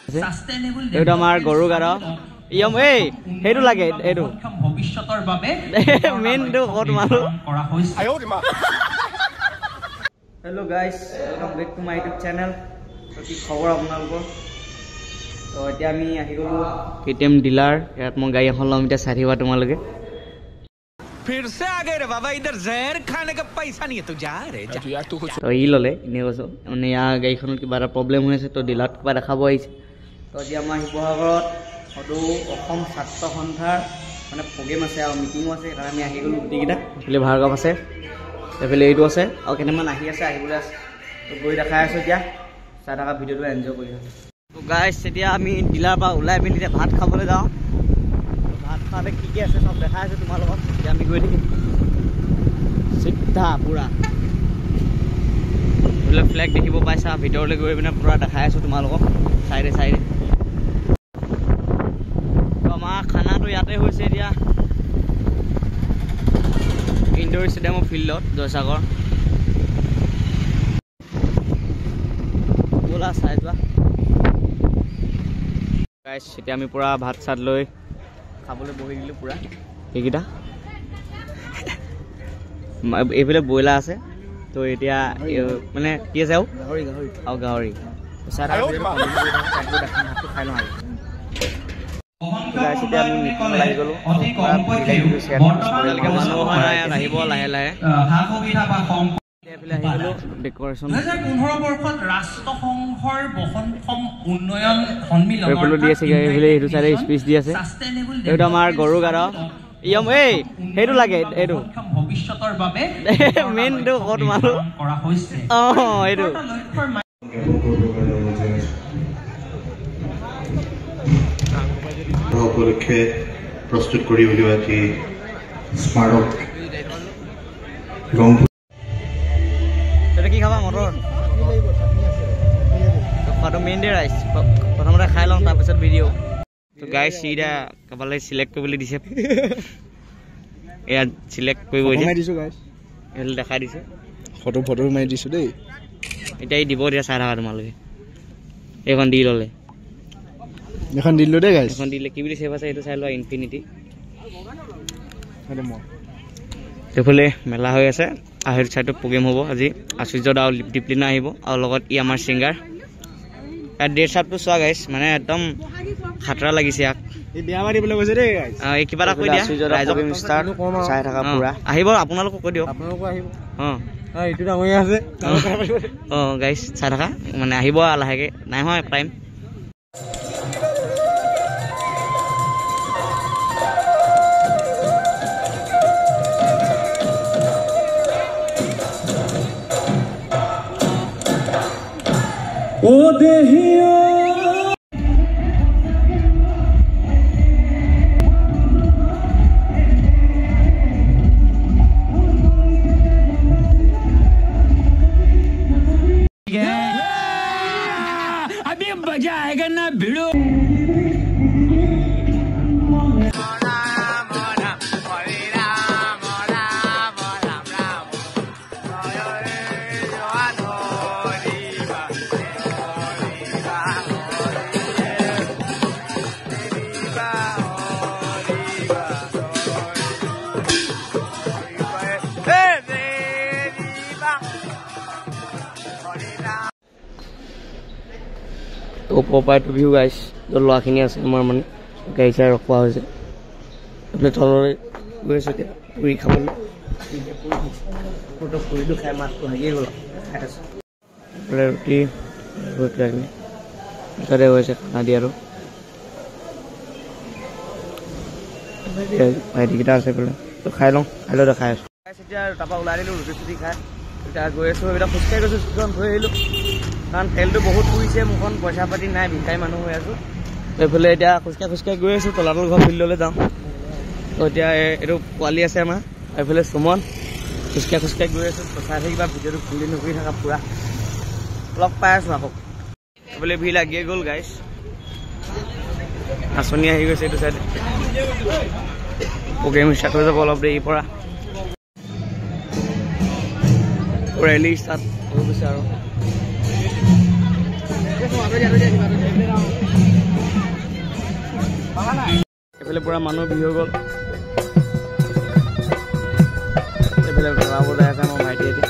এইটো আমাৰ গৰু গাড় ইয়ম এই সেইটো লাগে এইটো ভৱিষ্যতৰ বাবে মেইনটো ক'ত মাৰো hello' guys welcome back to my YouTube channel কি খবৰ আপোনালোকৰ তো এতিয়া আমি আহি গ'লোঁ KTM ডিলাৰ ইয়াত মই গাড়ী এখন ল'ম এতিয়া চাই থাকিবা তোমালোকে फिर से आ गए रे बाबा इधर जहर खाने का पैसा नहीं है तू जा रे जा यार तू कुछ तो ই ল'লে এনেই কৈছোঁ মানে ইয়াৰ গাড়ীখনত কিবা এটা প্ৰব্লেম হৈ আছে তো ডিলাৰত কিবা দেখাব আহিছে তো আজি আমাৰ শিৱসাগৰত সদৌ অসম ছাত্ৰ সন্থাৰ মানে প্ৰগ্ৰেম আছে আৰু মিটিঙো আছে সেইকাৰণে আমি আহি গ'লোঁ গোটেইকেইটা এইফালে ভাৰ্গৱ আছে এইফালে এইটো আছে আৰু কেইটামান আহি আছে আহিবলৈ আছে তো গৈ দেখাই আছোঁ এতিয়া চাই থকা ভিডিঅ'টো এনজয় কৰি আছোঁ তো গাইজ এতিয়া আমি ডিলাৰৰ পৰা ওলাই পিনি এতিয়া ভাত খাবলৈ যাওঁ ভাত খালে কি কি আছে চব দেখাই আছোঁ তোমাৰ লগত এতিয়া আমি গৈ থাকিম চিধা পুৰা এইফালে ফ্লেগ দেখিব পাইছা ভিতৰলৈ গৈ পিনে পুৰা দেখাই আছোঁ তোমালোকক চাইডে চাইডে তো আমাৰ খানাটো ইয়াতে হৈছে এতিয়া ইনডোৰ ষ্টেডিয়ামৰ ফিল্ডত জয়সাগৰ ব'লা চাই যোৱা গাইজ এতিয়া আমি পুৰা ভাত চাত লৈ খাবলৈ বহি দিলোঁ পুৰা সেইকেইটা এইফালে ব্ৰইলাৰ আছে তো এতিয়া মানে কি আছে আৰু গাহৰি খাই লওঁ আৰু লাগি গ'লোঁ আহিব লাহে লাহে ডেকৰেশ্যন 2015 বৰ্ষত ৰাষ্ট্ৰসংঘৰ বহনক্ষম উন্নয়ন সন্মিলনৰ দি আছে সেইটো চাইডে স্পীচ দি আছে এইটো আমাৰ গৰু গাড় ইয়ম এই সেইটো লাগে এইটো ভৱিষ্যতৰ বাবে মেইনটো ক'ত মাৰো কৰা হৈছে এইটো উপলক্ষে প্ৰস্তুত কৰি উলিওৱা এটি স্মাৰক কি খাবা মটৰ খোৱাটো মেইন দে ৰাইচ প্ৰথমতে খাই লওঁ তাৰপিছত ভিডিঅ' তো গাইজ এতিয়া কাৰোবালৈ চিলেক্ট কৰিবলৈ দিছে এয়া চিলেক্ট কৰিব দিছোঁ এইফালে দেখাই দিছে ফটো মাৰি দিছোঁ দেই এতিয়া দিব দিয়া চাই থাকা তোমালোকে এইখন দি ল'লে এখন দিলোঁ দেই গাইজ এখন দিলে কি বুলি চেভ আছে সেইটো চাই লোৱা ইনফিনিটি মই এইফালে মেলা হৈ আছে আৰু সেইটো চাইডত প্ৰগ্ৰেম হ'ব আজি আচুৰ্য দা ডিপ্লিনা আহিব আৰু লগত ই আমাৰ ছিংগাৰ ইয়াত ডেট চাপটো চোৱা গাইছ মানে একদম খাতৰা লাগিছে ইয়াক এই কিবা এটা কৈ দিয়া চাই থকা পুৰা আহিব আপোনালোকক কৈ দিয়ক এইটো ডাঙৰীয়া আছে গাইছ চাই থকা মানে আহিব লাহেকৈ নাই হোৱা টাইম ও দেহিয়া अभी मजा आएगा ना भिड़ो ওপৰৰ পৰাটো ভিউ গাইছ য'ত ল'ৰাখিনি আছে আমাৰ মানে গাড়ী চাই ৰখোৱা হৈছে এইফালে তললৈ গৈ আছোঁ এতিয়া পুৰি খাবলৈ পুৰিটো খাই মাছটো হাগিয়ে গ'ল খাই আছোঁ এইফালে ৰুটি তাতে হৈছে খানা দি আৰু ভাইটিকেইটা আছে এইফালে তো খাই লওঁ দেখাই আছোঁ এতিয়া তাৰপৰা ওলাই দিলোঁ ৰুটি চুটি খাই এতিয়া গৈ আছোঁ এইবিলাক খোজকাঢ়ি গৈছোঁ স্কুলখন থৈ আহিলোঁ কাৰণ তেলটো বহুত পুৰিছে মোৰখন পইচা পাতি নাই ভিকাৰী মানুহ হৈ আছোঁ এইফালে এতিয়া খোজকাঢ়ি গৈ আছোঁ তলাতল ঘৰ ফিল্ডলৈ যাওঁ তো এতিয়া এইটো পোৱালি আছে আমাৰ এইফালে সুমন খোজকাঢ়ি গৈ আছোঁ চাই থাকিবা ভিডিঅ'টো খুলি নকৰি থকা পুৰা লগ পাই আছোঁ আকৌ এইফালে ভিৰ লাগিয়ে গ'ল গাইছ নাচনি আহি গৈছে এইটো চাইডে প্ৰগ্ৰেম ষ্টাৰ্ট হৈ যাব অলপ দেৰিৰ পৰা ৰেলী ষ্টাৰ্ট হৈ গৈছে আৰু এইফালে পুৰা মানুহ ভিৰ হৈ গ'ল এইফালে ঘৰা বজাই আছে আমাৰ ভাইটিহঁতে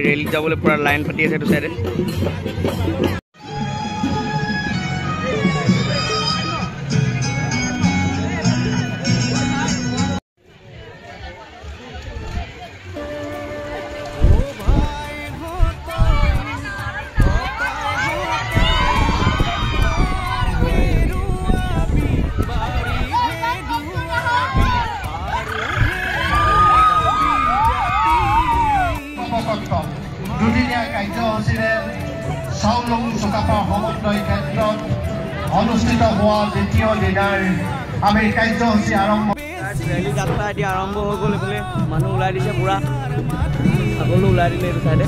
ৰেলীত যাবলৈ পুৰা লাইন পাতি আছে এইটো চাইডে দুদিনীয়া কাৰ্যসূচীৰে চাউলুং চুকাফা সমন্বয় ক্ষেত্ৰত অনুষ্ঠিত হোৱা দ্বিতীয় দিনাৰ আমি কাৰ্যসূচী আৰম্ভ ৰেলী যাত্ৰা এতিয়া আৰম্ভ হৈ গ'ল এইফালে মানুহ ওলাই দিছে পুৰা সকলো ওলাই দিলে এইটো চাইডে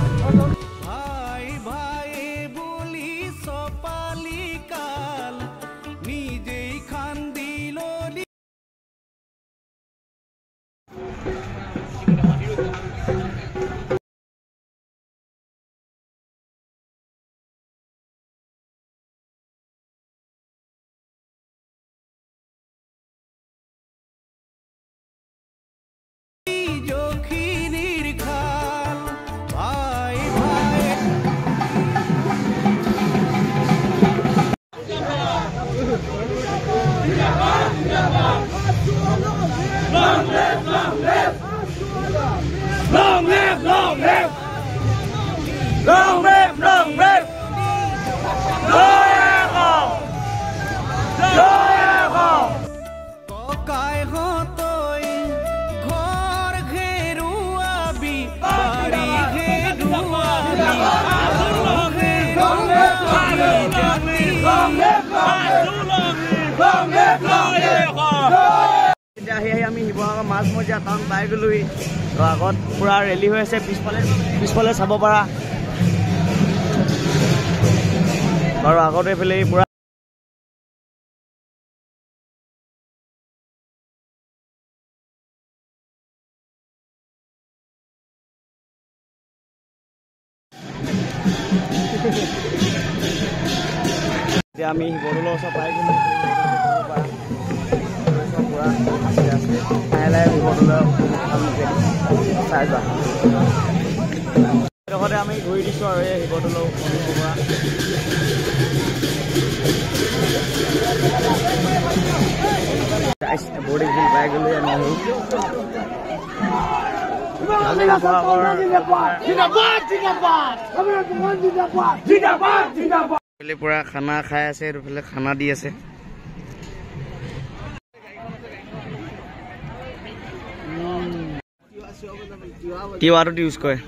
আহি আমি শিৱসাগৰ মাজমজিয়া টাউন পাই গ'লোহি তো আগত পুৰা ৰেলী হৈ আছে পিছফালে চাব পাৰা বাৰু আগত এইফালে পুৰা এতিয়া আমি শিৱদৌলৰ ওচৰ পাই গ'লো লাহে লাহে শিৱদৌলৰ চাই যোৱা লগতে আমি ঘূৰি দিছোঁ আৰু এই শিৱদৌলৰ পৰা বৰ্ডিং ফিল্ড পাই গ'লো আমি পুৰা খানা খাই আছে এইফালে খানা দি আছে তিৱাটো ইউজ কৰে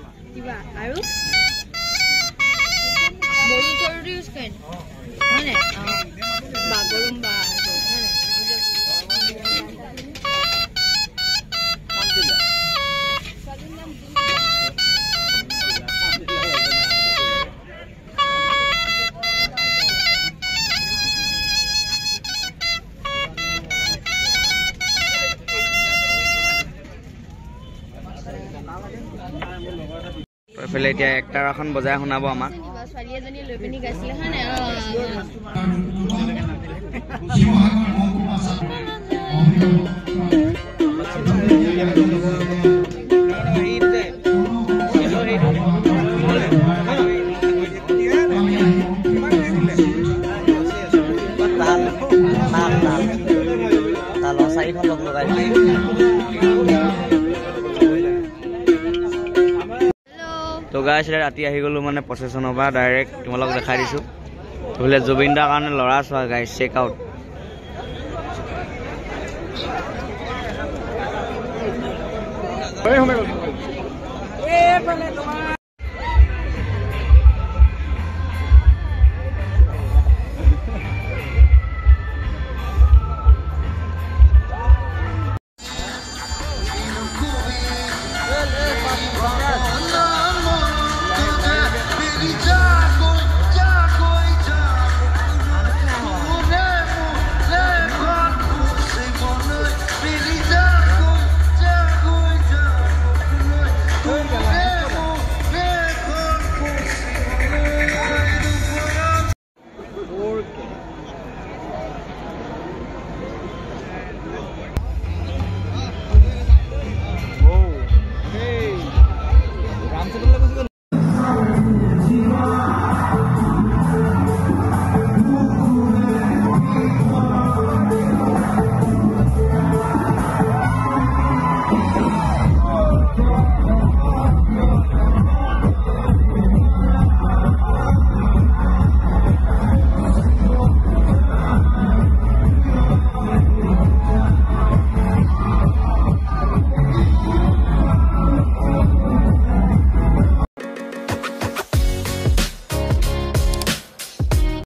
এইফালে এতিয়া একটাৰ এখন বজাই শুনাব আমাক চাৰিখন লগ লগাই তো গাইছ ৰাতি আহি গ'লো মানে প্ৰচেছনৰ পৰা ডাইৰেক্ট তোমালোক দেখাই দিছোঁ বোলে জুবিন দাৰ কাৰণে ল'ৰা চোৱা গাইছ চেক আউট এইফালে তোমাৰ